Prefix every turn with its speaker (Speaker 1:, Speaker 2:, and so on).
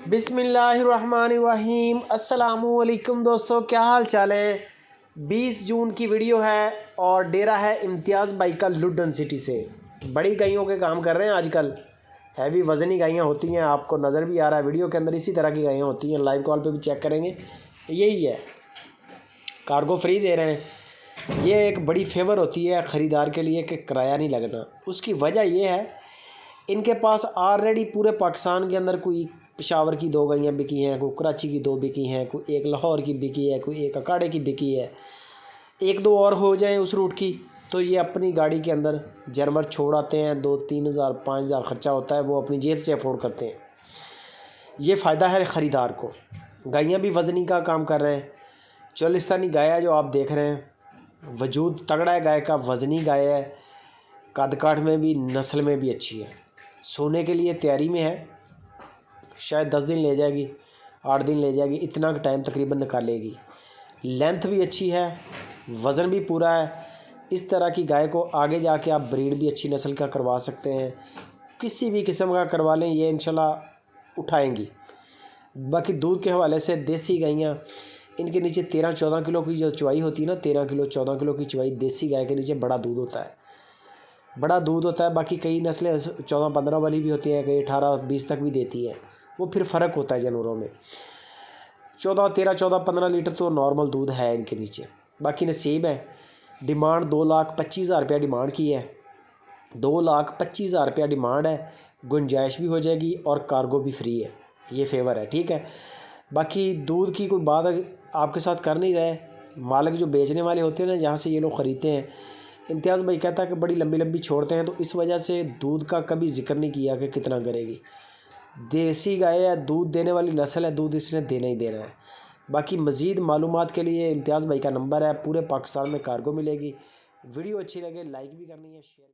Speaker 1: बिस्मिल्लाहिर्रहमानिर्रहीम। अस्सलामुअलैकुम दोस्तों, क्या हाल चाल है। 20 जून की वीडियो है और डेरा है इम्तियाज़ भाई का लुडन सिटी से। बड़ी गायों के काम कर रहे हैं आजकल, हैवी वज़नी गायें होती हैं, आपको नज़र भी आ रहा है वीडियो के अंदर। इसी तरह की गायें होती हैं, लाइव कॉल पे भी चेक करेंगे। यही है, कार्गो फ्री दे रहे हैं। ये एक बड़ी फेवर होती है ख़रीदार के लिए कि किराया नहीं लगना। उसकी वजह ये है, इनके पास ऑलरेडी पूरे पाकिस्तान के अंदर कोई पेशावर की 2 गायें बिकी हैं, कोई कराची की 2 बिकी हैं, कोई एक लाहौर की बिकी है, कोई एक अखाड़े की बिकी है। 1-2 और हो जाएं उस रूट की तो ये अपनी गाड़ी के अंदर जानवर छोड़ आते हैं। 2-3 हज़ार 5 हज़ार ख़र्चा होता है, वो अपनी जेब से अफोर्ड करते हैं। ये फ़ायदा है ख़रीदार को। गायें भी वज़नी का काम कर रहे हैं। चोलिस्तानी गाय है जो आप देख रहे हैं, वजूद तगड़ा है गाय का, वज़नी गाय है, कद काठ में भी नस्ल में भी अच्छी है। सोने के लिए तैयारी में है, शायद 10 दिन ले जाएगी, 8 दिन ले जाएगी, इतना टाइम तकरीबन निकालेगी। लेंथ भी अच्छी है, वज़न भी पूरा है। इस तरह की गाय को आगे जाके आप ब्रीड भी अच्छी नस्ल का करवा सकते हैं, किसी भी किस्म का करवा लें, ये इंशाल्लाह उठाएंगी। बाकी दूध के हवाले से देसी गायें, इनके नीचे 13-14 किलो की जो चवाई होती है ना, 13 किलो 14 किलो की चवाई देसी गाय के नीचे बड़ा दूध होता है, बड़ा दूध होता है। बाकी कई नस्लें 14-15 वाली भी होती हैं, कई 18-20 तक भी देती है। वो फिर फ़र्क होता है जानवरों में। 13-14-15 लीटर तो नॉर्मल दूध है इनके नीचे। बाकी नसीब है। डिमांड 2,25,000 रुपया डिमांड की है, 2,25,000 रुपया डिमांड है। गुंजाइश भी हो जाएगी और कार्गो भी फ्री है, ये फेवर है, ठीक है। बाकी दूध की कोई बात आपके साथ कर नहीं रहे, मालिक जो बेचने वाले होते हैं ना, जहाँ से ये लोग ख़रीदते हैं, इम्तियाज़ भाई कहता है कि बड़ी लंबी लंबी छोड़ते हैं, तो इस वजह से दूध का कभी जिक्र नहीं किया कि कितना करेगी। देसी गाय है, दूध देने वाली नस्ल है, दूध इसने देना ही देना है। बाकी मज़ीद मालूमात के लिए इम्तियाज़ भाई का नंबर है, पूरे पाकिस्तान में कार्गो मिलेगी। वीडियो अच्छी लगे लाइक भी करनी है, शेयर